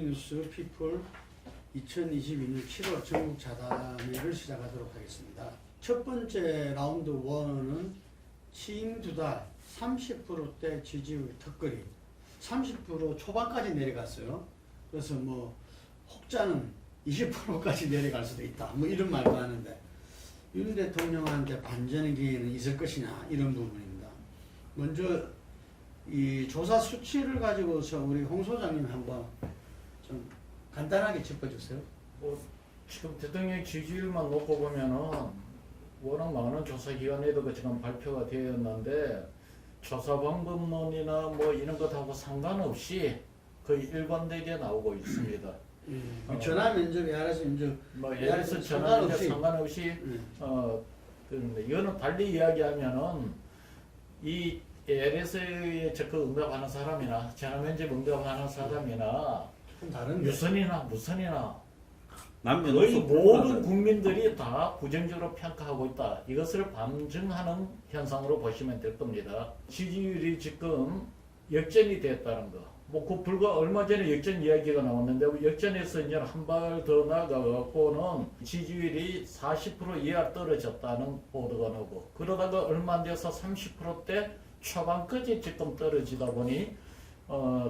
모닝뉴스 피플 2022년 7월 전국 자담회를 시작하도록 하겠습니다. 첫 번째 라운드 1은 취임 두 달 30%대 지지율 턱걸이 30% 초반까지 내려갔어요. 그래서 뭐 혹자는 20%까지 내려갈 수도 있다. 뭐 이런 말도 하는데 윤 대통령한테 반전의 기회는 있을 것이냐 이런 부분입니다. 먼저 이 조사 수치를 가지고서 우리 홍 소장님 한번 좀 간단하게 짚어주세요. 뭐 지금 대통령 지지율만 놓고 보면은 워낙 많은 조사 기관에도 지금 발표가 되었는데 조사 방법론이나 뭐 이런 것하고 상관없이 거의 일관되게 나오고 있습니다. 전화 면접에 알아서 이제 뭐 예를 들어서 전화 면접 상관없이 그런데 이거는 달리 이야기하면은 이 LS에 적극 응답하는 사람이나 전화 면접 응답하는 사람이나 다른 유선이나 무선이나 거의 남녀노소 모든 국민들이 다 부정적으로 평가하고 있다. 이것을 반증하는 현상으로 보시면 될 겁니다. 지지율이 지금 역전이 됐다는 거. 뭐 그 불과 얼마 전에 역전 이야기가 나왔는데 역전에서 이제 한 발 더 나가갖고는 지지율이 40% 이하 떨어졌다는 보도가 나오고 그러다가 얼마 안 돼서 30%대 초반까지 지금 떨어지다 보니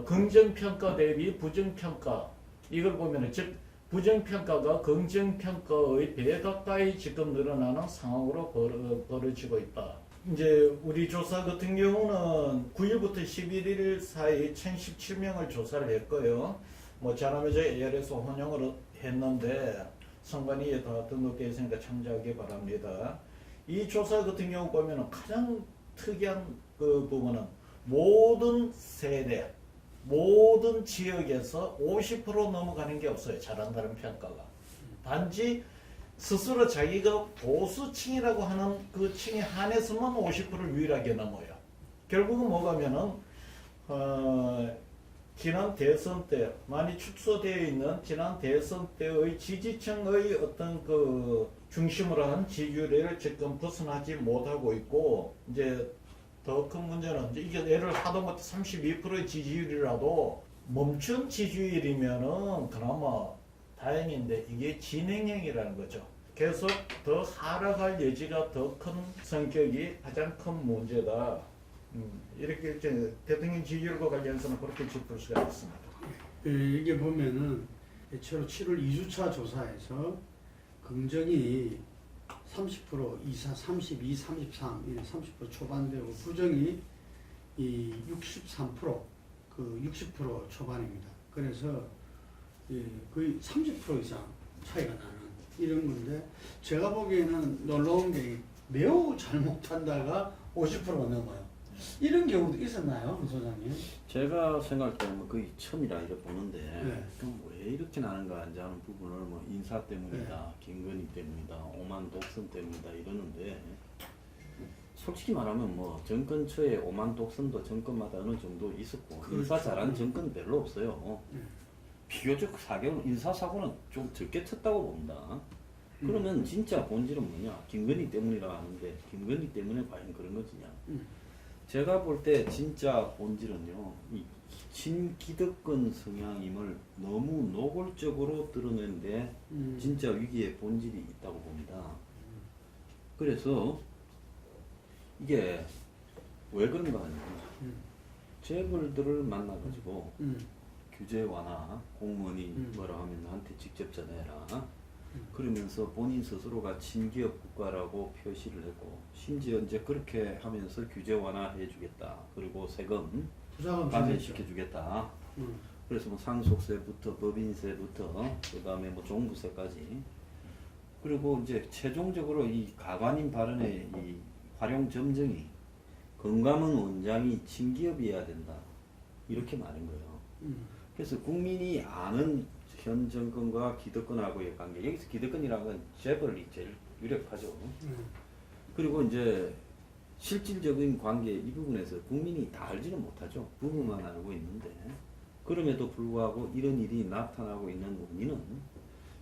긍정평가 대비 부정평가 이걸 보면은 즉 부정평가가 긍정평가의 배 가까이 지금 늘어나는 상황으로 벌어지고 있다. 이제 우리 조사 같은 경우는 9일부터 11일 사이 1017명을 조사를 했고요. 뭐 잘하면 저희 AR에서 혼용을 했는데 선관위에 다 등록되어 있으니까 참조하기 바랍니다. 이 조사 같은 경우 보면은 가장 특이한 그 부분은 모든 세대, 모든 지역에서 50% 넘어가는 게 없어요. 잘한다는 평가가. 단지 스스로 자기가 보수층이라고 하는 그 층에 한해서만 50%를 유일하게 넘어요. 결국은 뭐가면은 지난 대선 때 많이 축소되어 있는 지난 대선 때의 지지층의 어떤 그 중심으로 한 지지율을 지금 벗어나지 못하고 있고 이제 더 큰 문제는 이게 예를 하다못해 32%의 지지율이라도 멈춘 지지율이면은 그나마 다행인데 이게 진행형이라는 거죠. 계속 더 하락할 여지가 더 큰 성격이 가장 큰 문제다. 이렇게 이제 대통령 지지율과 관련해서는 그렇게 짚을 수가 있습니다. 이게 보면은 애초로 7월 2주차 조사에서 긍정이 30%, 24, 32, 33, 30% 초반되고 부정이 이 63%, 그 60% 초반입니다. 그래서 거의 30% 이상 차이가 나는 이런 건데 제가 보기에는 놀라운 게 매우 잘못한다가 50%가 넘어요. 이런 경우도 있었나요, 홍 소장님? 제가 생각할 때는 거의 처음이라 이렇게 보는데 네. 그럼 왜 이렇게 나는가 이제 하는 부분을 뭐 인사 때문이다, 김건희 때문이다, 오만 독선 때문이다 이러는데 솔직히 말하면 뭐 정권 초에 오만 독선도 정권마다 어느 정도 있었고 그렇죠. 인사 잘하는 정권은 별로 없어요. 비교적 인사 사고는 좀 적게 쳤다고 봅니다. 그러면 진짜 본질은 뭐냐? 김건희 때문이라 하는데 김건희 때문에 과연 그런 것이냐? 제가 볼 때 진짜 본질은요, 이 친기득권 성향임을 너무 노골적으로 드러낸데 진짜 위기의 본질이 있다고 봅니다. 그래서 이게 왜 그런가 하면 재벌들을 만나가지고 규제 완화, 공무원이 뭐라 하면 나한테 직접 전해라. 그러면서 본인 스스로가 친기업 국가라고 표시를 했고 심지어 이제 그렇게 하면서 규제 완화해 주겠다. 그리고 세금 감면시켜 주겠다. 그래서 뭐 상속세부터 법인세부터 그다음에 뭐 종부세까지. 그리고 이제 최종적으로 이 가관인 발언의 이 활용 점정이 금감원 원장이 친기업이어야 된다. 이렇게 말한 거예요. 그래서 국민이 아는 현 정권과 기득권하고의 관계, 여기서 기득권이라는 건 재벌이 제일 유력하죠. 그리고 이제 실질적인 관계 이 부분에서 국민이 다 알지는 못하죠. 부분만 알고 있는데 그럼에도 불구하고 이런 일이 나타나고 있는 원인은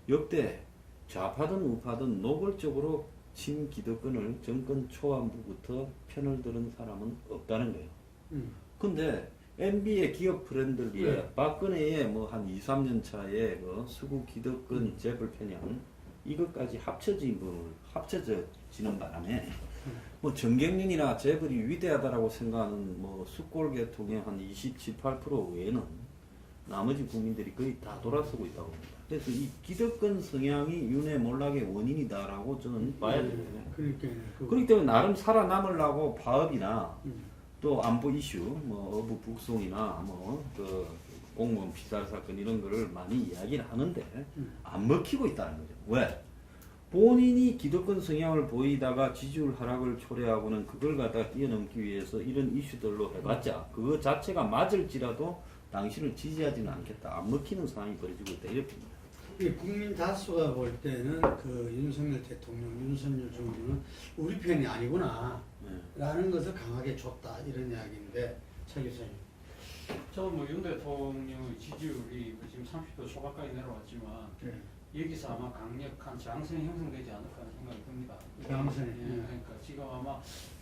역대 좌파든 우파든 노골적으로 친기득권을 정권 초반부부터 편을 들은 사람은 없다는 거예요. 근데 MB의 기업 프렌들리에 네. 박근혜의 뭐 한 2, 3년 차에 그 수구 기득권 재벌 편향 이것까지 합쳐지는 바람에 뭐 정경련이나 재벌이 위대하다라고 생각하는 뭐 숫골 계통의 한 27, 8% 외에는 나머지 국민들이 거의 다 돌아서고 있다고 봅니다. 그래서 이 기득권 성향이 윤회 몰락의 원인이다라고 저는 봐야 돼요. 그러니까 그렇기 때문에 나름 살아남으려고 파업이나 음. 또 안보 이슈, 뭐 어부 북송이나 뭐 그 공무원 피살 사건 이런 거를 많이 이야기를 하는데 안 먹히고 있다는 거죠. 왜? 본인이 기득권 성향을 보이다가 지지율 하락을 초래하고는 그걸 갖다 뛰어넘기 위해서 이런 이슈들로 해봤자 그거 자체가 맞을지라도 당신을 지지하지는 않겠다. 안 먹히는 상황이 벌어지고 있다. 이렇게 봅니다. 이 국민 다수가 볼 때는 그 윤석열 대통령, 윤석열 정부는 우리 편이 아니구나 라는 것을 강하게 줬다 이런 이야기인데 차 교수님. 저는 뭐 윤 대통령의 지지율이 지금 30% 초반까지 내려왔지만 여기서 아마 강력한 저항선이 형성되지 않을까 하는 생각이 듭니다. 저항선이. 그러니까 지금 아마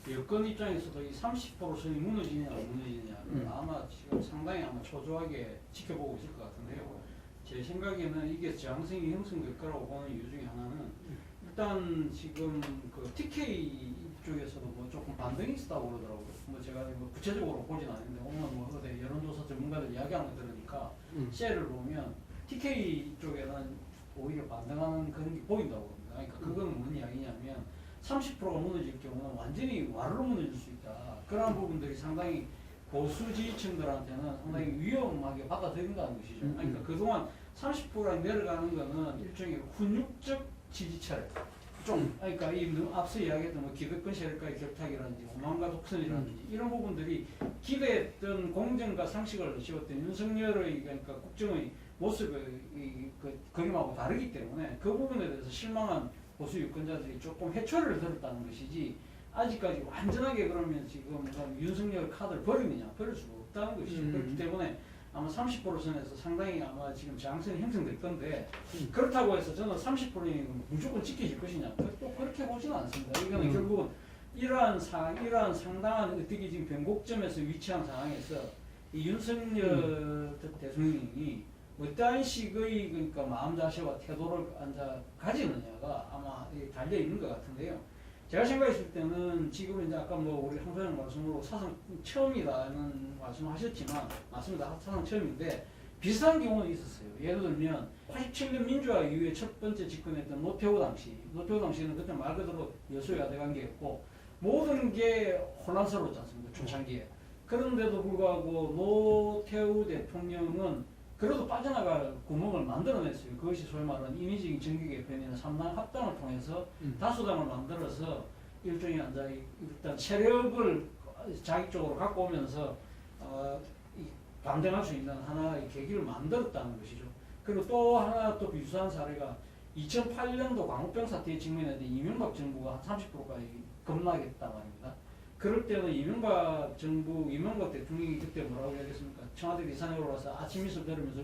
여권 입장에서도 이 30%선이 무너지냐 안 무너지냐를 아마 지금 상당히 아마 초조하게 지켜보고 있을 것 같은데요. 제 생각에는 이게 저항선이 형성될 거라고 보는 이유 중에 하나는 일단 지금 그 TK 쪽에서도 뭐 조금 반등이 있었다고 그러더라고요. 뭐 제가 뭐 구체적으로 보진 않는데 오늘 뭐 어디 여론조사 전문가들 이야기하는 거 들으니까 셀을 보면 TK 쪽에는 오히려 반등하는 그런 게 보인다고 합니다. 그러니까 그건 뭔 이야기냐면 30%가 무너질 경우는 완전히 와르르 무너질 수 있다. 그런 부분들이 상당히 보수 지지층들한테는 상당히 위험하게 받아들인다는 것이죠. 그러니까 그동안 30%가 내려가는 거는 일종의 훈육적 지지철. 그러니까 이 앞서 이야기했던 뭐 기득권 세력과의 격탁이라든지 오만과 독선이라든지 이런 부분들이 기대했던 공정과 상식을 씌웠던 윤석열의 그러니까 국정의 모습의 그림하고 다르기 때문에 그 부분에 대해서 실망한 보수 유권자들이 조금 회초리를 들었다는 것이지 아직까지 완전하게 그러면 지금 윤석열 카드를 버리느냐 버릴 수가 없다는 것이죠. 그렇기 때문에 아마 30%선에서 상당히 아마 지금 저항선이 형성될 건데 그렇다고 해서 저는 30%는 무조건 지켜질 것이냐 또 그렇게 보지는 않습니다. 이거는 결국은 이러한 상당한 어떻게 지금 변곡점에서 위치한 상황에서 이 윤석열 대통령이 어떠한 식의 그러니까 마음 자세와 태도를 가지느냐가 아마 달려 있는 것 같은데요. 제가 생각했을 때는 지금 이제 아까 뭐 우리 황 소장 말씀으로 사상 처음이라는 말씀하셨지만 맞습니다. 사상 처음인데 비슷한 경우는 있었어요. 예를 들면 87년 민주화 이후에 첫 번째 집권했던 노태우 당시는 그때 말 그대로 여소야대 관계였고 모든 게 혼란스러웠지 않습니까? 초창기에. 그런데도 불구하고 노태우 대통령은 그래도 빠져나갈 구멍을 만들어냈어요. 그것이 소위 말하는 인위적인 정기개편이나 3당 합당을 통해서 다수당을 만들어서 일종의 일단 세력을 자기 쪽으로 갖고 오면서 반등할 수 있는 하나의 계기를 만들었다는 것이죠. 그리고 또 하나 또 유사한 사례가 2008년도 광우병 사태에 직면했는데 이명박 정부가 한 30%까지 급락했단 말입니다. 그럴 때는 이명박 대통령이 그때 뭐라고 이야기했습니까? 청와대 비상으로 와서 아침 이슬 들으면서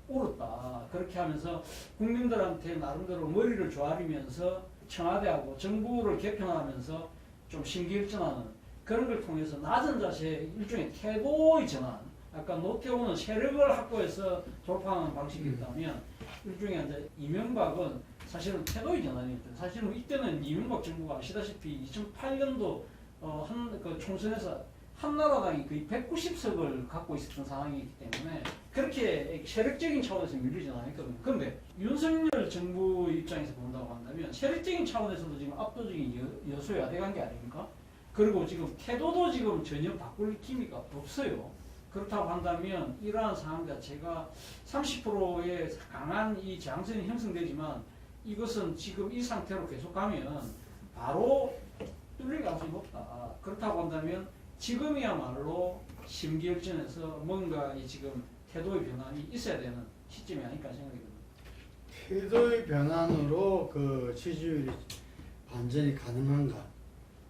울었다. 그렇게 하면서 국민들한테 나름대로 머리를 조아리면서 청와대하고 정부를 개편하면서 좀 심기일전하는 그런 걸 통해서 낮은 자세의 일종의 태도의 전환. 아까 노태우는 세력을 확보해서 돌파하는 방식이었다면 일종의 이제 이명박은 사실은 태도의 전환이었죠. 사실은 이때는 이명박 정부가 아시다시피 2008년도 그 총선에서 한나라당이 거의 190석을 갖고 있었던 상황이기 때문에 그렇게 세력적인 차원에서 밀리지는 않았거든요. 그런데 윤석열 정부 입장에서 본다고 한다면 세력적인 차원에서도 지금 압도적인 여소야대 관계 아닙니까? 그리고 지금 태도도 지금 전혀 바꿀 기미가 없어요. 그렇다고 한다면 이러한 상황 자체가 30%의 강한 이 저항선이 형성되지만 이것은 지금 이 상태로 계속 가면 바로 뚫릴 가능성이 높다. 그렇다고 한다면 지금이야말로 심기일전에서 뭔가 지금 태도의 변환이 있어야 되는 시점이 아닐까 생각이 듭니다. 태도의 변환으로 그 지지율이 반전이 가능한가?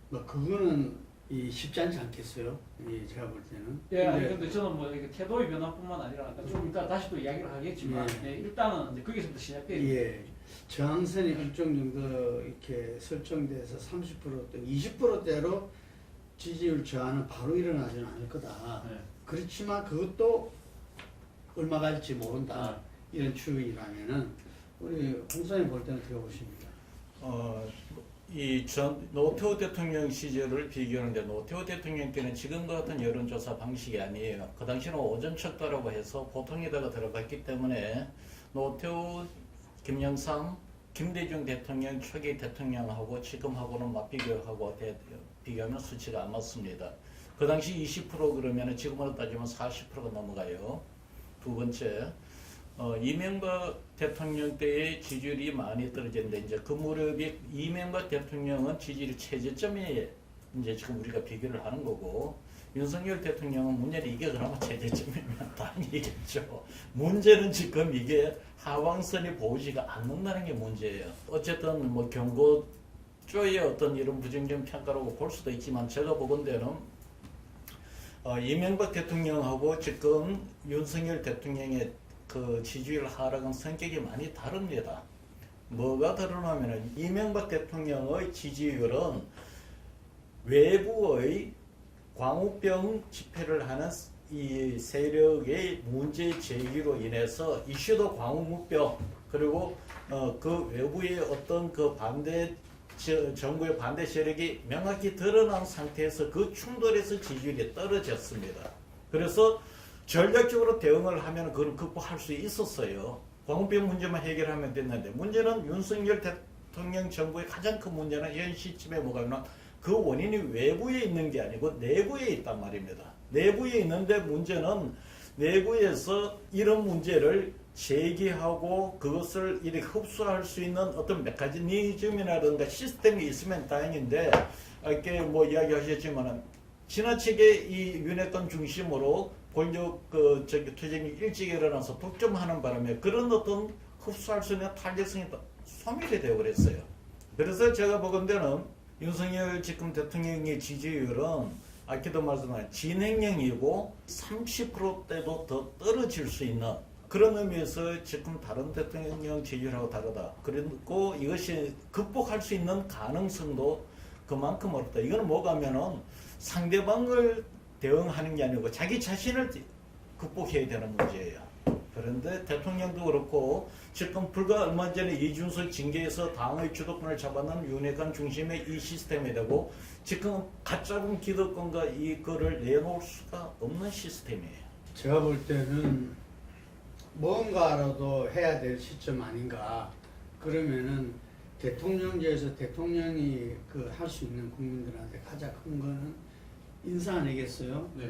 뭐 그거는 쉽지 않지 않겠어요? 제가 볼 때는. 예, 아니 근데 저는 뭐 이게 태도의 변화뿐만 아니라 좀 이따 다시 또 이야기를 하겠지만 일단은 이제 거기서부터 시작돼요. 예. 저항선이 일정 정도 이렇게 설정돼서 30%대, 20%대로 지지율 저하는 바로 일어나지는 않을 거다. 네. 그렇지만 그것도 얼마 갈지 모른다. 이런 추이라면은 우리 홍사님 볼 때는 어떻게 보십니까? 이 전 노태우 대통령 시절을 비교하는데 노태우 대통령 때는 지금과 같은 여론조사 방식이 아니에요. 그 당시는 오전 척도라고 해서 보통에다가 들어갔기 때문에 노태우, 김영삼, 김대중 대통령 초기 대통령하고 지금하고는 비교하면 수치가 안 맞습니다. 그 당시 20% 그러면 지금으로 따지면 40%가 넘어가요. 두 번째, 이명박 대통령 때의 지지율이 많이 떨어졌는데 이제 그 무렵이 이명박 대통령은 지지율 최저점에 이제 지금 우리가 비교를 하는 거고 윤석열 대통령은 문제는 이게 그나마 최저점이면 다행이겠죠. 문제는 지금 이게 하방선이 보이지가 않는다는 게 문제예요. 어쨌든 뭐 경고조의 어떤 이런 부정적 평가라고 볼 수도 있지만 제가 보건대는 이명박 대통령하고 지금 윤석열 대통령의 그 지지율 하락은 성격이 많이 다릅니다. 뭐가 다르냐면은 이명박 대통령의 지지율은 외부의 광우병 집회를 하는 이 세력의 문제 제기로 인해서 이슈도 광우병 그리고 그 외부의 어떤 그 반대 정부의 반대 세력이 명확히 드러난 상태에서 그 충돌에서 지지율이 떨어졌습니다. 그래서 전략적으로 대응을 하면 그걸 극복할 수 있었어요. 광우병 문제만 해결하면 됐는데 문제는 윤석열 대통령 정부의 가장 큰 문제는 현 시점에 뭐가면 그 원인이 외부에 있는 게 아니고 내부에 있단 말입니다. 내부에 있는데 문제는 내부에서 이런 문제를 제기하고 그것을 이렇게 흡수할 수 있는 어떤 메커니즘이라든가 시스템이 있으면 다행인데 이렇게 뭐 이야기하셨지만은 지나치게 이 윤핵관 중심으로 권력 투쟁이 일찍 일어나서 독점하는 바람에 그런 어떤 흡수할 수 있는 탄력성이 소멸이 되어 버렸어요. 그래서 제가 보건대는 윤석열 지금 대통령의 지지율은 아까도 말씀한 진행형이고 30%대도 더 떨어질 수 있는 그런 의미에서 지금 다른 대통령 지지율하고 다르다. 그리고 이것이 극복할 수 있는 가능성도 그만큼 어렵다. 이거는 뭐가면은 상대방을 대응하는 게 아니고 자기 자신을 극복해야 되는 문제예요. 그런데 대통령도 그렇고 지금 불과 얼마 전에 이준석 징계에서 당의 주도권을 잡아놓은 윤핵관 중심의 이 시스템이 되고 지금 가짜군 기득권과 이거를 내놓을 수가 없는 시스템이에요. 제가 볼 때는 뭔가라도 해야 될 시점 아닌가. 그러면은 대통령제에서 대통령이 그 할 수 있는 국민들한테 가장 큰 거는 인사 아니겠어요? 네.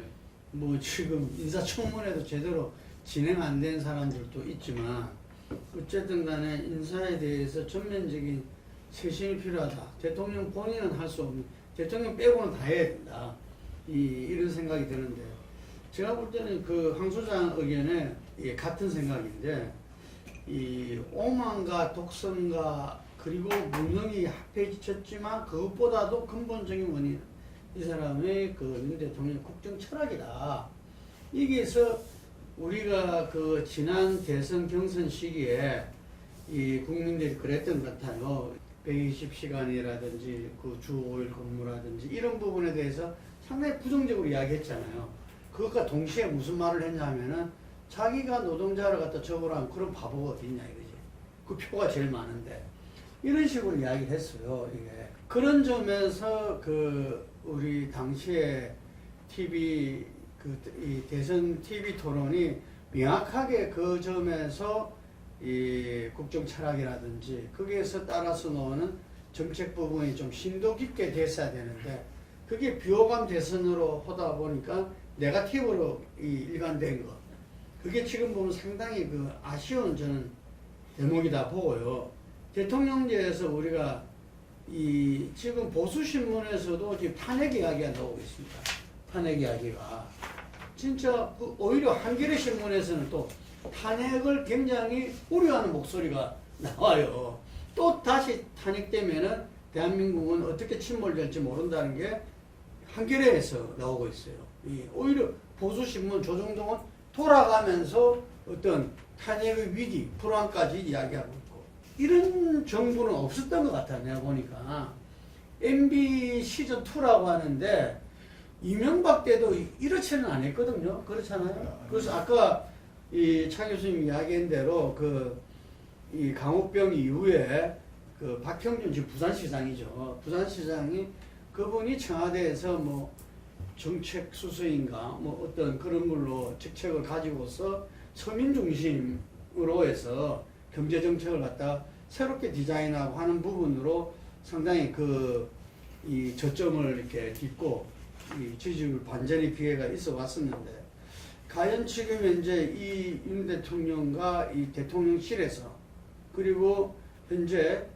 뭐 지금 인사청문회도 제대로 진행 안 된 사람들도 있지만 어쨌든 간에 인사에 대해서 전면적인 쇄신이 필요하다. 대통령 본인은 할 수 없는, 대통령 빼고는 다 해야 된다. 이런 생각이 드는데 제가 볼 때는 그 황 소장 의견에 같은 생각인데 이 오만과 독선과 그리고 무능이 합해졌지만 그것보다도 근본적인 원인 이 사람의 그 윤 대통령의 국정 철학이다. 여기에서 우리가 그 지난 대선 경선 시기에 이 국민들이 그랬던 것 같아요. 120시간이라든지 그 주 5일 근무라든지 이런 부분에 대해서 상당히 부정적으로 이야기했잖아요. 그것과 동시에 무슨 말을 했냐면은 자기가 노동자를 갖다 적으라면 그런 바보가 어디 있냐 이거지. 그 표가 제일 많은데 이런 식으로 이야기를 했어요. 이게 그런 점에서 그 우리 당시에 TV 이 대선 TV 토론이 명확하게 그 점에서 이 국정 철학이라든지 거기에서 따라서 나오는 정책 부분이 좀 심도 깊게 됐어야 되는데 그게 비호감 대선으로 하다 보니까 네거티브로 일관된 거. 그게 지금 보면 상당히 그 아쉬운 저는 대목이다 보고요. 대통령제에서 우리가 이 지금 보수신문에서도 지금 탄핵 이야기가 나오고 있습니다. 탄핵 이야기가. 진짜 오히려 한겨레 신문에서는 또 탄핵을 굉장히 우려하는 목소리가 나와요. 또 다시 탄핵되면은 대한민국은 어떻게 침몰될지 모른다는 게 한겨레에서 나오고 있어요. 오히려 보수신문 조정동은 돌아가면서 어떤 탄핵의 위기, 불안까지 이야기하고 있고 이런 정부는 없었던 것 같아요. 내가 보니까 MB 시즌2라고 하는데 이명박 때도 이렇지는 않았거든요. 그렇잖아요. 그래서 아까 이 차 교수님 이야기한 대로 이 강호병 이후에 그 박형준 지금 부산시장이죠. 부산시장이 그분이 청와대에서 뭐 정책 수수인가 뭐 어떤 그런 걸로 직책을 가지고서 서민 중심으로 해서 경제 정책을 갖다 새롭게 디자인하고 하는 부분으로 상당히 이 저점을 이렇게 딛고 이 지지율 반전의 기회가 있어 왔었는데 과연 지금 현재 이 윤 대통령과 이 대통령실에서 그리고 현재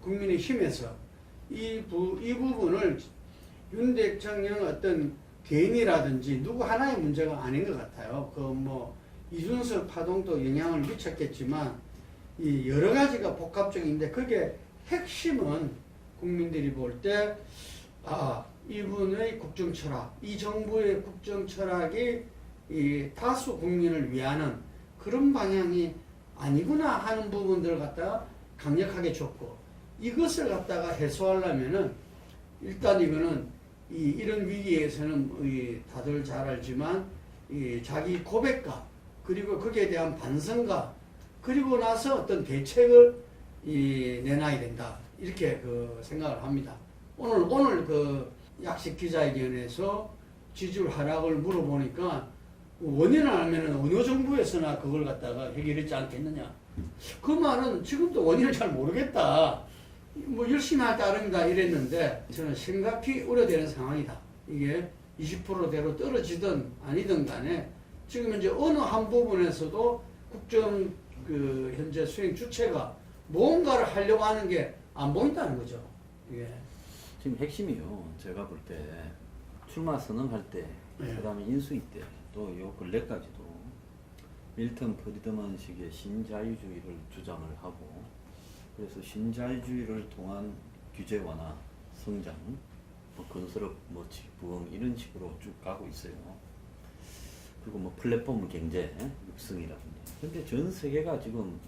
국민의힘에서 이 부분을 윤 대통령 어떤 개인이라든지 누구 하나의 문제가 아닌 것 같아요. 이준석 파동도 영향을 미쳤겠지만 이 여러 가지가 복합적인데 그게 핵심은 국민들이 볼 때 이분의 국정 철학, 이 정부의 국정 철학이 이 다수 국민을 위하는 그런 방향이 아니구나 하는 부분들을 갖다가 강력하게 줬고 이것을 갖다가 해소하려면은 일단 이거는 이런 위기에서는 다들 잘 알지만 자기 고백과 그리고 거기에 대한 반성과 그리고 나서 어떤 대책을 내놔야 된다 이렇게 생각을 합니다. 오늘 약식 기자회견에서 지지율 하락을 물어보니까 원인을 알면은 어느 정부에서나 그걸 갖다가 해결했지 않겠느냐. 그 말은 지금도 원인을 잘 모르겠다. 열심히 할 따름이다 이랬는데 저는 심각히 우려되는 상황이다. 이게 20%대로 떨어지든 아니든 간에 지금 현재 어느 한 부분에서도 국정 현재 수행 주체가 뭔가를 하려고 하는 게 안 보인다는 거죠. 이게. 지금 핵심이요. 제가 볼 때 출마 선언할 때, 네. 그다음에 인수위 때, 또 요 근래까지도 밀턴 프리드먼식의 신자유주의를 주장을 하고, 그래서 신자유주의를 통한 규제 완화, 성장, 건설업, 부흥 이런 식으로 쭉 가고 있어요. 그리고 플랫폼 경제 육성이라든지. 근데 전 세계가 지금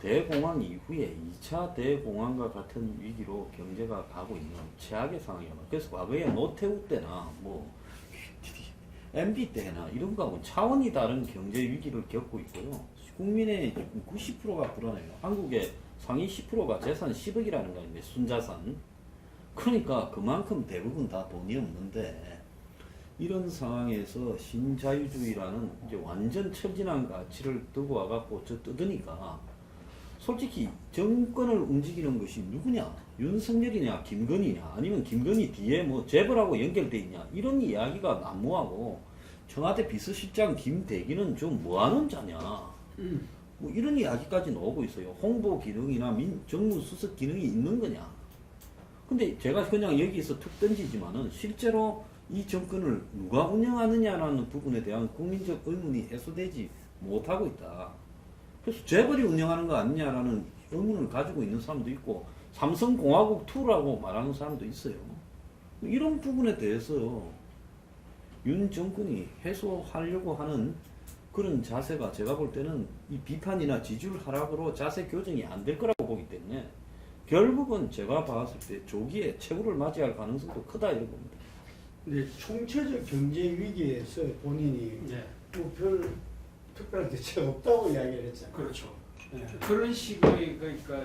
대공황 이후에 2차 대공황과 같은 위기로 경제가 가고 있는 최악의 상황이에요. 그래서 과거에 노태우 때나 MB 때나 이런 거하고 차원이 다른 경제 위기를 겪고 있고요. 국민의 90%가 불안해요. 한국의 상위 10%가 재산 10억이라는 거 아닙니까? 순자산. 그러니까 그만큼 대부분 다 돈이 없는데 이런 상황에서 신자유주의라는 이제 완전 철진한 가치를 들고 와갖고 뜯으니까 솔직히 정권을 움직이는 것이 누구냐? 윤석열이냐? 김건희냐? 아니면 김건희 뒤에 재벌하고 연결돼 있냐? 이런 이야기가 난무하고 청와대 비서실장 김대기는 좀 뭐하는 자냐? 이런 이야기까지 나오고 있어요. 홍보 기능이나 정무수석 기능이 있는 거냐? 근데 제가 그냥 여기서 툭 던지지만은 실제로 이 정권을 누가 운영하느냐라는 부분에 대한 국민적 의문이 해소되지 못하고 있다. 그래서 재벌이 운영하는 거 아니냐라는 의문을 가지고 있는 사람도 있고 삼성공화국 2라고 말하는 사람도 있어요. 이런 부분에 대해서 윤 정권이 해소하려고 하는 그런 자세가 제가 볼 때는 이 비판이나 지지율 하락으로 자세 교정이 안 될 거라고 보기 때문에 결국은 제가 봤을 때 조기에 최후를 맞이할 가능성도 크다 이런 겁니다. 근데 총체적 경제 위기에서 본인이 별 특별한 대책 없다고 이야기를 했잖아요. 그렇죠. 그런 식의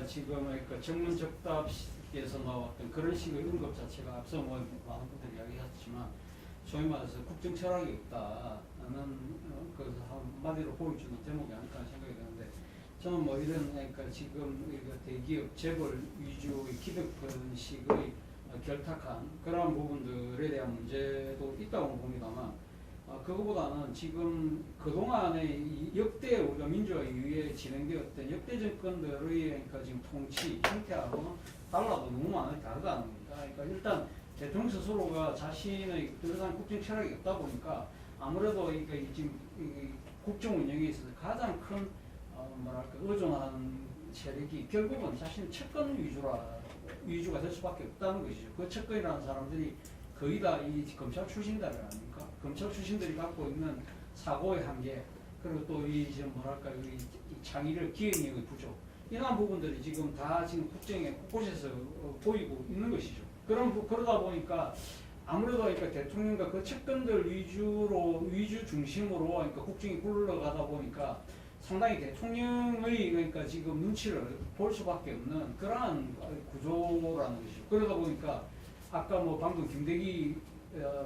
지금 정문적답에서 나왔던 그런 식의 언급 자체가 앞서 많은 분들이 이야기했지만 소위 말해서 국정 철학이 없다는 한마디로 보여주는 대목이 아닐까 생각이 드는데 저는 이런 지금 대기업 재벌 위주의 기득권식의 결탁한 그런 부분들에 대한 문제도 있다고 봅니다만 그거보다는 지금 그동안의 역대 우리가 민주화 이후에 진행되었던 역대 정권들의 지금 통치 형태하고는 달라도 너무 많이 다르다는 겁니다. 그러니까 일단 대통령 스스로가 자신의 뚜렷한 국정 철학이 없다 보니까 아무래도 지금 국정 운영에 있어서 가장 큰 의존하는 세력이 결국은 자신의 채권 위주가 될 수밖에 없다는 것이죠. 그 채권이라는 사람들이 거의 다 이 검찰 출신들 아닙니까? 검찰 출신들이 갖고 있는 사고의 한계, 그리고 또 이 창의력, 기획력의 부족, 이러한 부분들이 지금 국정의 곳곳에서 보이고 있는 것이죠. 그러다 보니까 아무래도 그러니까 대통령과 그 측근들 위주 중심으로 그러니까 국정이 굴러가다 보니까 상당히 대통령의 그러니까 지금 눈치를 볼 수밖에 없는 그러한 구조라는 것이죠. 그러다 보니까 아까 뭐 방금 김대기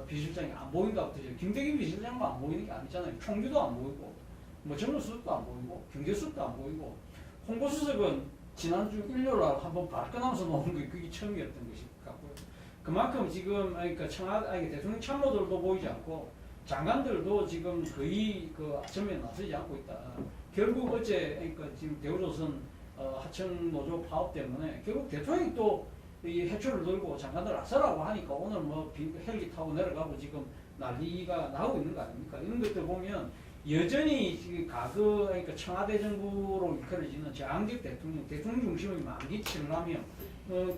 비실장이 안 보인다고 했죠. 김대기 비실장만 안 보이는 게 아니잖아요. 총리도 안 보이고, 뭐 정무수석도 안 보이고, 경제수석도 안 보이고, 홍보수석은 지난주 일요일날 한번 발끈하면서 나온 게 그게 처음이었던 것이 같고요. 그만큼 지금 그러니까 대통령 참모들도 보이지 않고 장관들도 지금 거의 그 전면에 나서지 않고 있다. 결국 어제 그러니까 지금 대우조선 하청 노조 파업 때문에 결국 대통령이 또 이 해초를 들고 장관들 나서라고 하니까 오늘 뭐 헬기 타고 내려가고 지금 난리가 나고 있는 거 아닙니까? 이런 것들 보면 여전히 지금 그러니까 청와대 정부로 이끌어지는 제한적 대통령 중심의 만기 철람이요.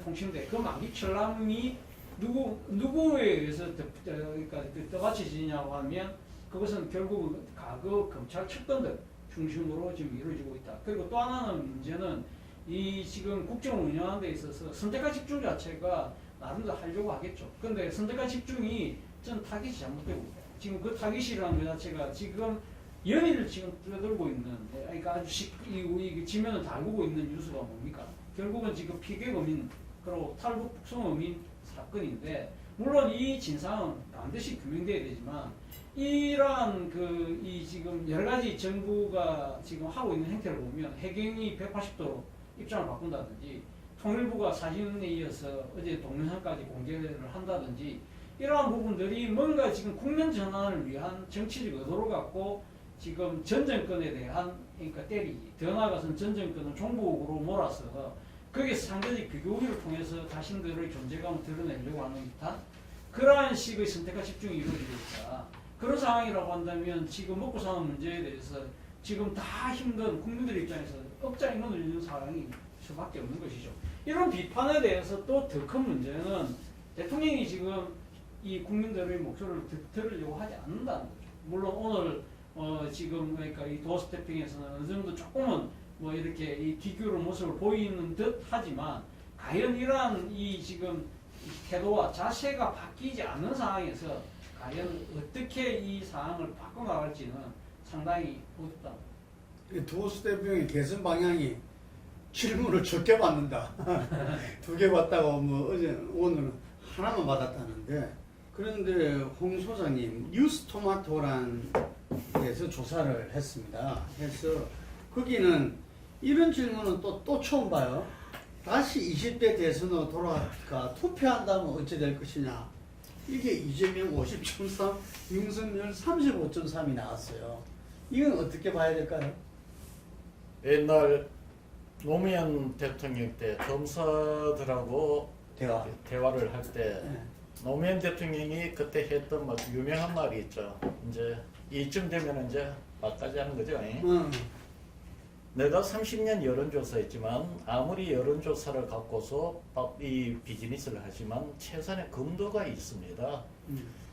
통신대 그 만기 철람이 누구에 의해서 그러니까 떠받쳐지냐고 하면 그것은 결국 과거 검찰 측근들 중심으로 지금 이루어지고 있다. 그리고 또 하나는 문제는 이 지금 국정을 운영하는 데 있어서 선택과 집중 자체가 나름대로 하려고 하겠죠. 그런데 선택과 집중이 전 타깃이 잘못되고 있다. 지금 그 타깃이라는 것 자체가 지금 연일을 지금 뛰어들고 있는, 그러니까 아주 이 지면을 달구고 있는 뉴스가 뭡니까? 결국은 지금 피격 어민, 그리고 탈북 북송 어민 사건인데, 물론 이 진상은 반드시 규명돼야 되지만, 이러한 이 지금 여러 가지 정부가 지금 하고 있는 행태를 보면 해경이 180도로 입장을 바꾼다든지, 통일부가 사진에 이어서 어제 동영상까지 공개를 한다든지, 이러한 부분들이 뭔가 지금 국면 전환을 위한 정치적 의도를 갖고 지금 전 정권에 대한 그러니까 때리기, 더 나아가서는 전 정권을 종북으로 몰아서 거기서 상대적 비교우위를 통해서 자신들의 존재감을 드러내려고 하는 듯한 그러한 식의 선택과 집중이 이루어지고 있다. 그런 상황이라고 한다면 지금 먹고 사는 문제에 대해서 지금 다 힘든 국민들 입장에서 억장이문을 잃는 상황이 수밖에 없는 것이죠. 이런 비판에 대해서 또 더 큰 문제는 대통령이 지금 이 국민들의 목소리를 들으려고 하지 않는다는 거죠. 물론 오늘 지금 그러니까 이 도어 스태핑에서는 어느 정도 조금은 뭐 이렇게 이 기교의 모습을 보이는 듯 하지만 과연 이러한 이 지금 태도와 자세가 바뀌지 않는 상황에서 과연 어떻게 이 상황을 바꿔나갈지는 상당히 어렵다. 도어 스태핑의 개선 방향이 질문을 적게 받는다. 2개 받다가 뭐 오늘은 하나만 받았다는데, 그런데 홍 소장님 뉴스토마토란 데서 조사를 했습니다. 해서 거기는 이런 질문은 또 처음 봐요. 다시 20대 대선으로 돌아가 투표한다면 어찌 될 것이냐. 이게 이재명 50.3, 윤석열 35.3이 나왔어요. 이건 어떻게 봐야 될까요? 옛날 노무현 대통령 때 검사들하고 대화를 할 때 네. 노무현 대통령이 그때 했던 막 유명한 말이 있죠. 이제 이쯤 되면 이제 막까지 하는 거죠. 내가 30년 여론조사했지만 아무리 여론조사를 갖고서 이 비즈니스를 하지만 최선의 검도가 있습니다.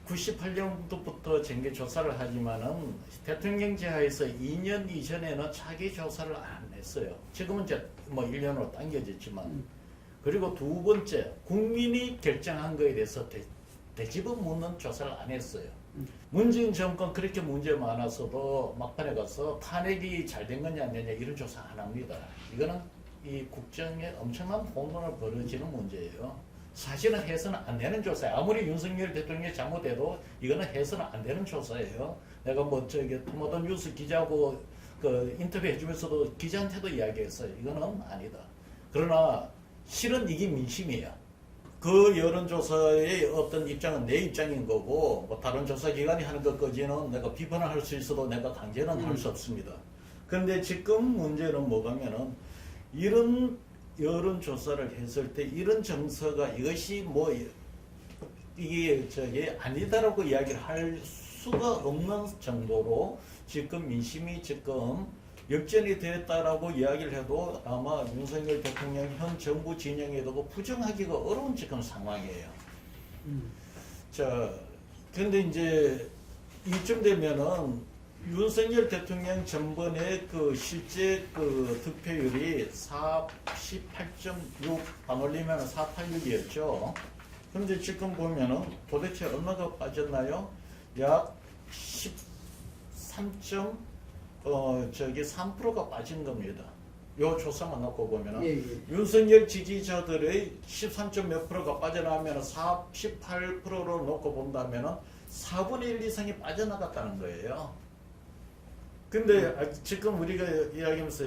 98년도부터 정기조사를 하지만은 대통령 제하에서 2년 이전에는 차기조사를 안 했어요. 지금은 이제 뭐 1년으로 당겨졌지만. 그리고 두 번째, 국민이 결정한 거에 대해서 되짚어 묻는 조사를 안 했어요. 문재인 정권 그렇게 문제 많아서도 막판에 가서 탄핵이 잘 된 거냐 안 되냐 이런 조사 안 합니다. 이거는 이 국정에 엄청난 혼돈을 벌어지는 문제예요. 사실은 해서는 안 되는 조사예요. 아무리 윤석열 대통령이 잘못해도 이거는 해서는 안 되는 조사예요. 내가 뭐 토마토 뉴스 기자하고 그 인터뷰 해주면서도 기자한테도 이야기했어요. 이거는 아니다. 그러나 실은 이게 민심이에요. 그 여론조사의 어떤 입장은 내 입장인 거고, 뭐 다른 조사기관이 하는 것까지는 내가 비판을 할 수 있어도 내가 강제는 할 수 없습니다. 그런데 지금 문제는 뭐냐면은 이런 여론조사를 했을 때 이런 정서가 이것이 뭐 이게 아니다라고 이야기를 할 수가 없는 정도로 지금 민심이 지금 역전이 됐다라고 이야기를 해도 아마 윤석열 대통령 현 정부 진영에도 부정하기가 어려운 지금 상황이에요. 자, 그런데 이제 이쯤 되면은 윤석열 대통령 전번에 그 실제 그 득표율이 48.6 반올리면 486이었죠. 근데 지금 보면은 도대체 얼마가 빠졌나요? 약 3%가 빠진 겁니다. 요 조사만 놓고 보면은 예, 예. 윤석열 지지자들의 13점 몇 프로가 빠져나가면 48%로 놓고 본다면은 4분의 1 이상이 빠져나갔다는 거예요. 근데 지금 우리가 이야기하면서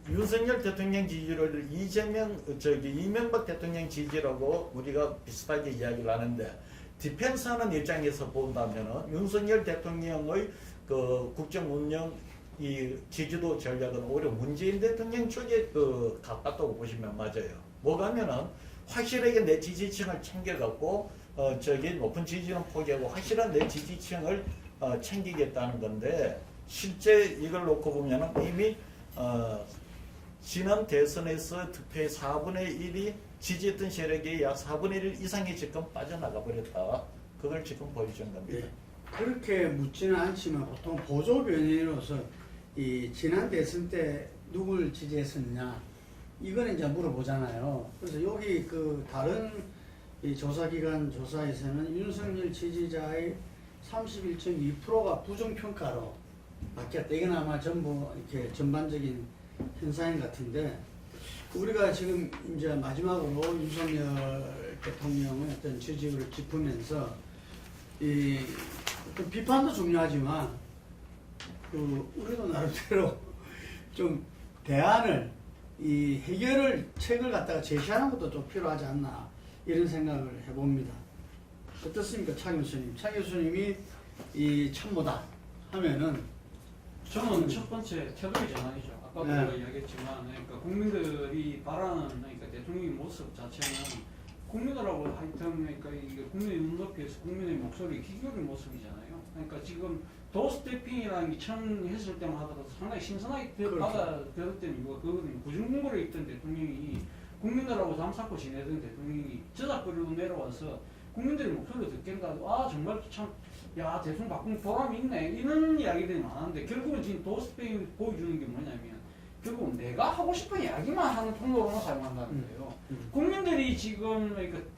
윤석열 대통령 지지를 이명박 대통령 지지라고 우리가 비슷하게 이야기를 하는데 디펜스하는 입장에서 본다면은 윤석열 대통령의 그 국정 운영 이 지지도 전략은 오히려 문재인 대통령 쪽에 가깝다고 보시면 맞아요. 뭐가면은 확실하게 내 지지층을 챙겨갖고 높은 지지는 포기하고 확실한 내 지지층을 챙기겠다는 건데 실제 이걸 놓고 보면은 이미 지난 대선에서 득표의 4분의 1이 지지했던 세력의 약 4분의 1 이상이 지금 빠져나가 버렸다. 그걸 지금 보여준 겁니다. 예. 그렇게 묻지는 않지만 보통 보조 변인으로서 이 지난 대선 때 누굴 지지했었느냐 이거는 이제 물어보잖아요. 그래서 여기 그 다른 이 조사기관 조사에서는 윤석열 지지자의 31.2%가 부정평가로 바뀌었다. 이건 아마 전부 이렇게 전반적인 현상인 것 같은데 우리가 지금 이제 마지막으로 윤석열 대통령의 어떤 지지율을 짚으면서 이 어떤 비판도 중요하지만 우리도 나름대로 좀 대안을 이 해결을 책을 갖다가 제시하는 것도 좀 필요하지 않나 이런 생각을 해봅니다. 어떻습니까, 차 교수님? 차 교수님이 이 참모다 하면은 저는 첫 번째 태도의 전환이죠. 아까도 네. 이야기했지만, 그러니까 국민들이 바라는 그러니까 대통령의 모습 자체는 국민들하고 하여튼 그러니까 이게 국민의 눈높이에서 국민의 목소리 기울인 모습이잖아요. 그러니까 지금 도스태핑이라는 게 처음 했을 때만 하더라도 상당히 신선하게 그렇죠. 받아들였던 이유가 그거거든요. 구중궁궐에 있던 대통령이 국민들하고 잠사고 지내던 대통령이 저작거리로 내려와서 국민들의 목소리를 듣겠다. 아 정말 참, 야 대통령 바꾼 보람이 있네. 이런 이야기들이 많았는데 결국은 지금 도스태핑이 보여주는 게 뭐냐면 결국은 내가 하고 싶은 이야기만 하는 통로로만 사용한다는 거예요. 국민들이 지금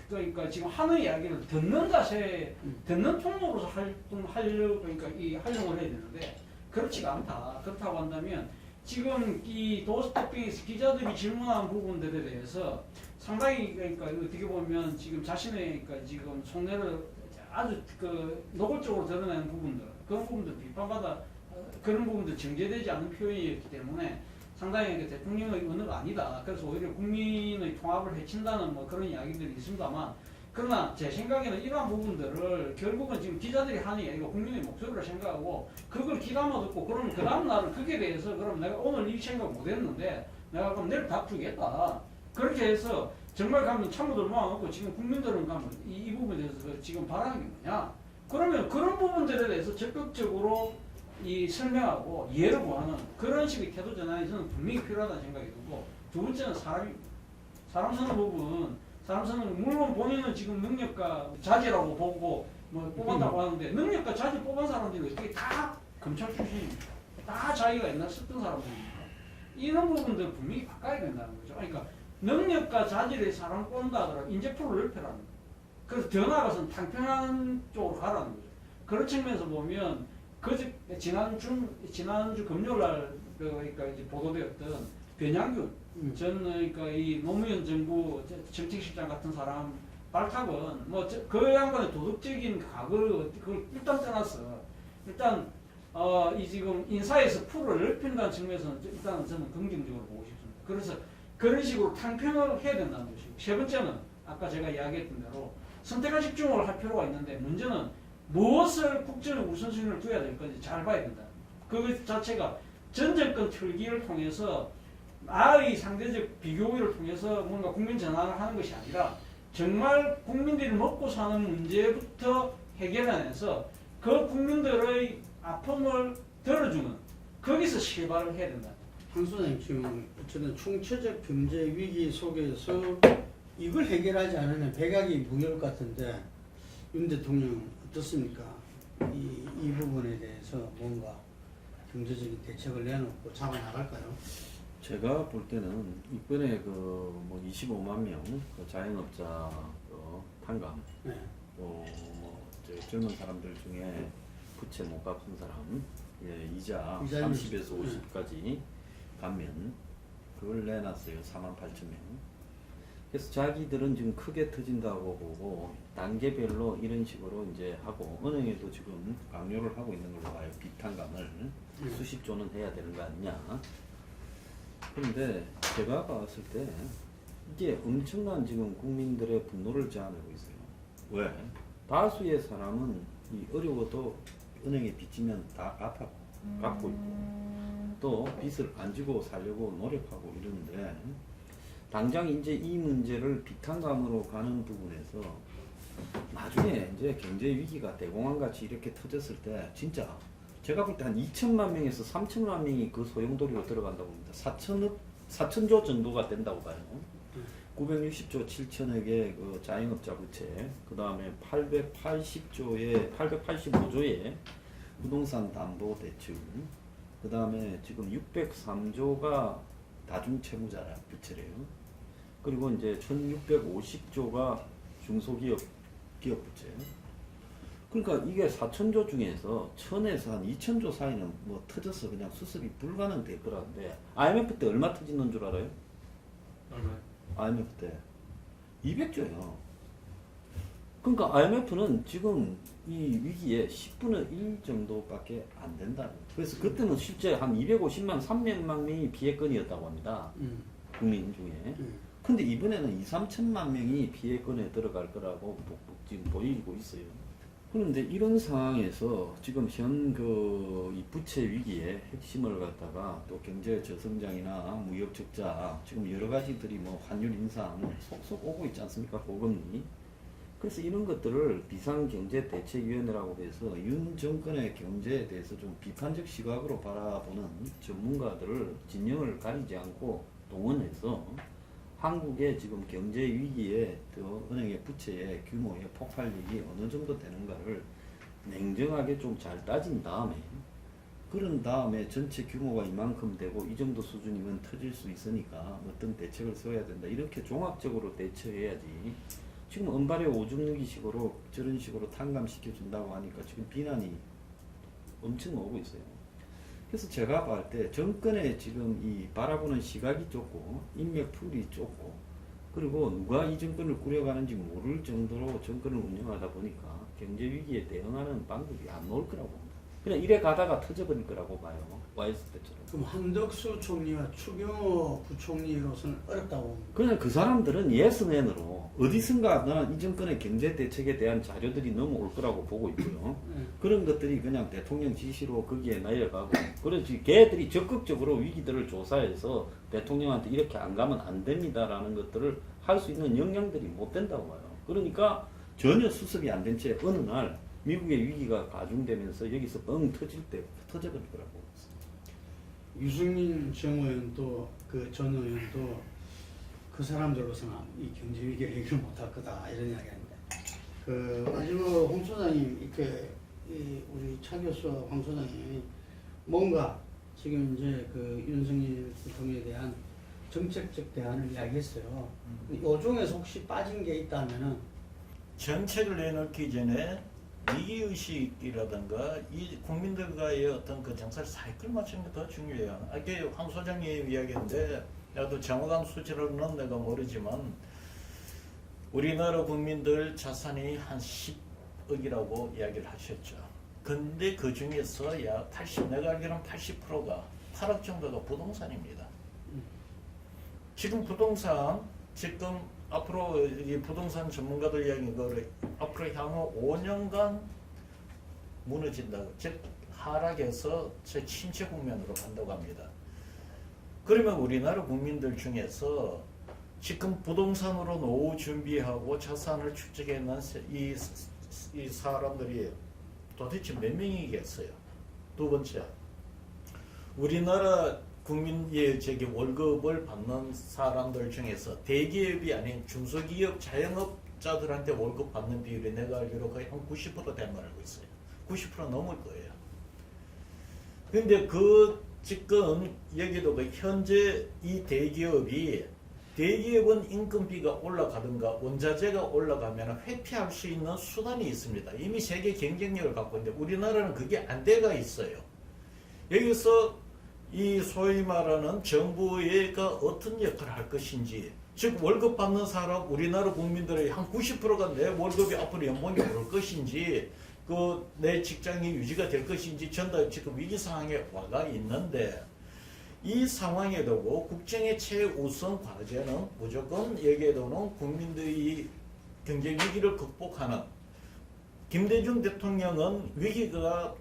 그러니까 지금 하는 이야기를 듣는 자세, 듣는 통로로서 활동하려고 그러니까 활용을 해야 되는데 그렇지가 않다. 그렇다고 한다면 지금 이 도스태핑에서 기자들이 질문한 부분들에 대해서 상당히 그러니까 어떻게 보면 지금 자신의 그러니까 지금 속내를 아주 노골적으로 드러내는 부분들 그런 부분들 비판받아 그런 부분들 정제되지 않은 표현이었기 때문에 상당히 대통령의 언어가 아니다. 그래서 오히려 국민의 통합을 해친다는 뭐 그런 이야기들이 있습니다만 그러나 제 생각에는 이러한 부분들을 결국은 지금 기자들이 하는 이야기가 국민의 목소리를 생각하고 그걸 귀담아 듣고 그러면 그 다음 날은 그게 대해서 그럼 내가 오늘 이 생각 못했는데 내가 그럼 내일 다 풀겠다. 그렇게 해서 정말 가면 참모들 모아놓고 지금 국민들은 가면 이 부분에 대해서 지금 바라는 게 뭐냐. 그러면 그런 부분들에 대해서 적극적으로 설명하고 이해를 구하는 그런 식의 태도 전환이 저는 분명히 필요하다는 생각이 들고 두 번째는 사람 사는 부분 사람 사는 물론 본인은 지금 능력과 자질라고 보고 뭐 뽑았다고 하는데 능력과 자질 뽑은 사람들이 어떻게 다 검찰 출신입니까? 다 자기가 옛날 썼던 사람들입니까? 이런 부분들 분명히 바꿔야 된다는 거죠. 그러니까 능력과 자질의 사람 뽑는다 하더라도 인재풀을 넓혀라는 거예요. 그래서 더 나아가서는 탕평한 쪽으로 가라는 거죠. 그런 측면에서 보면 지난주 금요일날 그러니까 이제 보도되었던 변양균 전 그러니까 이 노무현 정부 정책실장 같은 사람 발탁은 뭐 그 양반의 도덕적인 각을 그걸 일단 떠났어. 일단 이 지금 인사에서 풀을 넓힌다는 측면에서는 일단 저는 긍정적으로 보고 싶습니다. 그래서 그런 식으로 탕평을 해야 된다는 것이고 세 번째는 아까 제가 이야기했던 대로 선택과 집중을 할 필요가 있는데 문제는 무엇을 국정의 우선순위를 둬야 될 건지 잘 봐야 된다. 그 자체가 전 정권 틀기를 통해서 나의 상대적 비교를 통해서 뭔가 국민 전환을 하는 것이 아니라 정말 국민들이 먹고 사는 문제부터 해결해내서 그 국민들의 아픔을 덜어주는 거기서 실발을 해야 된다. 한 소장님 지금 어쨌든 총체적 경제 위기 속에서 이걸 해결하지 않으면 백악이 무효일 것 같은데 윤 대통령 어떻습니까? 이 부분에 대해서 뭔가 경제적인 대책을 내놓고 잡아나갈까요? 제가 볼 때는 이번에 뭐 25만 명 자영업자 비탄감, 네. 저 젊은 사람들 중에 부채 못 갚은 사람, 예, 이자 이자율 30에서 50까지 가면 그걸 내놨어요. 48,000명. 그래서 자기들은 지금 크게 터진다고 보고 단계별로 이런 식으로 이제 하고 은행에도 지금 강요를 하고 있는 걸로 봐요. 비탄감을 수십조는 해야 되는 거 아니냐. 그런데 제가 봤을 때 이게 엄청난 지금 국민들의 분노를 자아내고 있어요. 왜? 다수의 사람은 이 어려워도 은행에 빚지면 다 갚고 있고 또 빚을 안 지고 살려고 노력하고 이러는데 당장 이제 이 문제를 비탄감으로 가는 부분에서 나중에 이제 경제 위기가 대공황 같이 이렇게 터졌을 때 진짜 제가 볼 때 한 2천만 명에서 3천만 명이 그 소용돌이로 들어간다고 봅니다. 4천조 정도가 된다고 봐요. 960조 7천억의 그 자영업자 부채, 그 다음에 885조의 부동산 담보 대출, 그 다음에 지금 603조가 다중채무자 부채래요. 그리고 이제 1650조가 중소기업 부채. 그러니까 이게 4천조 중에서 1000에서 한 2000조 사이는 뭐 터져서 그냥 수습이 불가능될 거라는데 IMF 때 얼마 터지는 줄 알아요? 얼마요? IMF 때 200조예요. 그러니까 IMF는 지금 이 위기에 10분의 1 정도밖에 안 된다. 그래서 그때는 실제 한 250만, 300만 명이 피해권이었다고 합니다. 국민 중에. 근데 이번에는 2, 3천만 명이 피해권에 들어갈 거라고 지금 보이고 있어요. 그런데 이런 상황에서 지금 이 부채 위기의 핵심을 갖다가 또 경제 저성장이나 무역 적자, 지금 여러 가지들이 뭐 환율 인상 속속 오고 있지 않습니까? 고금리. 그래서 이런 것들을 비상경제대책위원회라고 해서 윤 정권의 경제에 대해서 좀 비판적 시각으로 바라보는 전문가들을 진영을 가리지 않고 동원해서 한국의 지금 경제 위기에 또 은행의 부채의 규모의 폭발력이 어느 정도 되는가를 냉정하게 좀 잘 따진 다음에 그런 다음에 전체 규모가 이만큼 되고 이 정도 수준이면 터질 수 있으니까 어떤 대책을 세워야 된다. 이렇게 종합적으로 대처해야지. 지금 은발의 오줌 누기식으로 저런 식으로 탕감시켜준다고 하니까 지금 비난이 엄청 오고 있어요. 그래서 제가 봤을 때 정권의 지금 이 바라보는 시각이 좁고 인맥풀이 좁고 그리고 누가 이 정권을 꾸려가는지 모를 정도로 정권을 운영하다 보니까 경제 위기에 대응하는 방법이 안 나올 거라고 봅니다. 그냥 이래 가다가 터져버릴 거라고 봐요. 와이스 때처럼. 그럼 한덕수 총리와 추경호 부총리로서는 어렵다고 봅니다. 그냥 그 사람들은 예스맨으로 어디선가 나는 이 정권의 경제 대책에 대한 자료들이 넘어올 거라고 보고 있고요. 그런 것들이 그냥 대통령 지시로 거기에 날려가고 그렇지 걔들이 적극적으로 위기들을 조사해서 대통령한테 이렇게 안 가면 안 됩니다라는 것들을 할 수 있는 역량들이 못 된다고 봐요. 그러니까 전혀 수습이 안 된 채 어느 날 미국의 위기가 가중되면서 여기서 뻥 터질 때 터져버릴 거라고 봤습니다. 유승민 전 의원도 그 전 의원도 그 사람들로서는 이 경제 위기를 해결 못할 거다 이런 이야기합니다. 그 마지막으로 홍 소장님 이렇게 우리 차 교수 홍 소장님이 뭔가 지금 이제 그 윤석열 대통령에 대한 정책적 대안을 이야기했어요. 이 중에서 혹시 빠진 게 있다면은 정책을 내놓기 전에 위기의식이라든가 이 국민들과의 어떤 그 정서를 사이클 맞추는 게 더 중요해요. 아까 황 소장님 이야기인데 나도 정확한 수치로는 내가 모르지만 우리나라 국민들 자산이 한 10억이라고 이야기를 하셨죠. 근데 그 중에서 약 80, 내가 알기로는 80%가 8억 정도가 부동산입니다. 지금 부동산, 지금 앞으로 이 부동산 전문가들 이야기인 거를 앞으로 향후 5년간 무너진다고, 즉 하락해서 제 침체 국면으로 간다고 합니다. 그러면 우리나라 국민들 중에서 지금 부동산으로 노후 준비하고 자산을 축적해 있는 이 사람들이 도대체 몇 명이겠어요? 두 번째, 우리나라 국민의 월급을 받는 사람들 중에서 대기업이 아닌 중소기업 자영업자들한테 월급 받는 비율이 내가 알기로 거의 한 90% 되는 걸 알고 있어요. 90% 넘을 거예요. 근데 지금 여기도 현재 이 대기업이 대기업은 인건비가 올라가든가 원자재가 올라가면 회피할 수 있는 수단이 있습니다. 이미 세계 경쟁력을 갖고 있는데 우리나라는 그게 안 돼가 있어요. 여기서 이 소위 말하는 정부가 어떤 역할을 할 것인지, 즉 월급 받는 사람 우리나라 국민들의 한 90%가 내 월급이 앞으로 연봉이 오를 것인지 그 내 직장이 유지가 될 것인지 전부 다 지금 위기 상황에 와가 있는데, 이 상황에 두고 국정의 최우선 과제는 무조건 여기에 두는 국민들의 경제 위기를 극복하는, 김대중 대통령은 위기가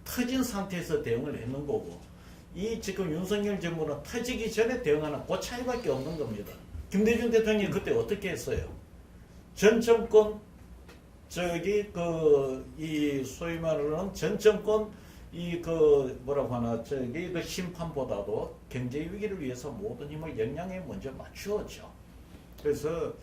터진 상태에서 대응을 했는 거고, 이 지금 윤석열 정부는 터지기 전에 대응하는 그 차이밖에 없는 겁니다. 김대중 대통령이 그때 어떻게 했어요? 전 정권 이 소위 말하는 전 정권 뭐라고 하나 그 심판보다도 경제 위기를 위해서 모든 힘을 역량에 먼저 맞추었죠. 그래서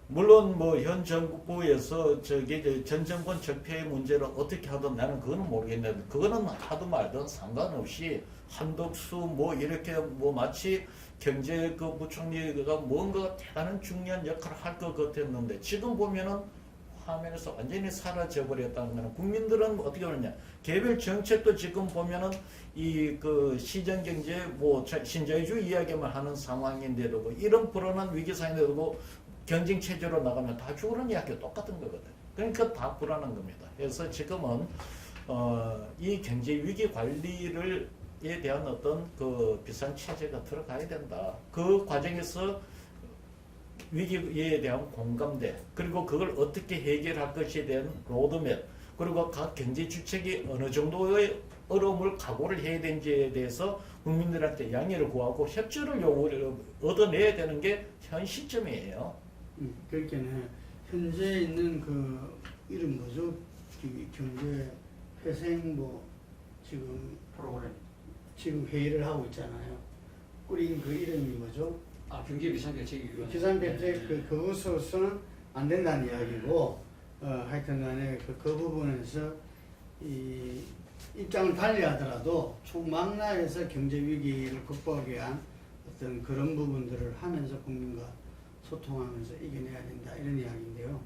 물론 뭐 현 정부에서 전 정권 적폐의 문제를 어떻게 하든 나는 그거는 모르겠는데, 그거는 하든 말든 상관없이 한덕수 뭐 이렇게 뭐 마치 경제 그 부총리가 뭔가 대단한 중요한 역할을 할 것 같았는데, 지금 보면은 화면에서 완전히 사라져 버렸다는 거는, 국민들은 어떻게 보느냐, 개별 정책도 지금 보면은 이 그 시장 경제 뭐 신자유주의 이야기만 하는 상황인데도 뭐 이런 불안한 위기 상황인데도 뭐 경쟁 체제로 나가면 다 죽으는 이야기가 똑같은 거거든. 그러니까 다 불안한 겁니다. 그래서 지금은 이 경제 위기 관리를 에 대한 어떤 그 비싼 체제가 들어가야 된다. 그 과정에서 위기에 대한 공감대, 그리고 그걸 어떻게 해결할 것에 대한 로드맵, 그리고 각 경제 주체가 어느 정도의 어려움을 각오를 해야 되는지에 대해서 국민들한테 양해를 구하고 협조를 요구를 얻어내야 되는 게 현 시점이에요. 그러니까 현재 있는 그 이름 뭐죠? 경제 회생 뭐 프로그램. 지금 회의를 하고 있잖아요. 꾸린 그 이름이 뭐죠? 경기 비상대책위원회. 비상대책 그것으로서는 안 된다는 이야기고, 하여튼간에 그 부분에서 이 입장을 달리하더라도 총망라해서 경제 위기를 극복하기 위한 어떤 그런 부분들을 하면서 국민과 소통하면서 이겨내야 된다, 이런 이야기인데요.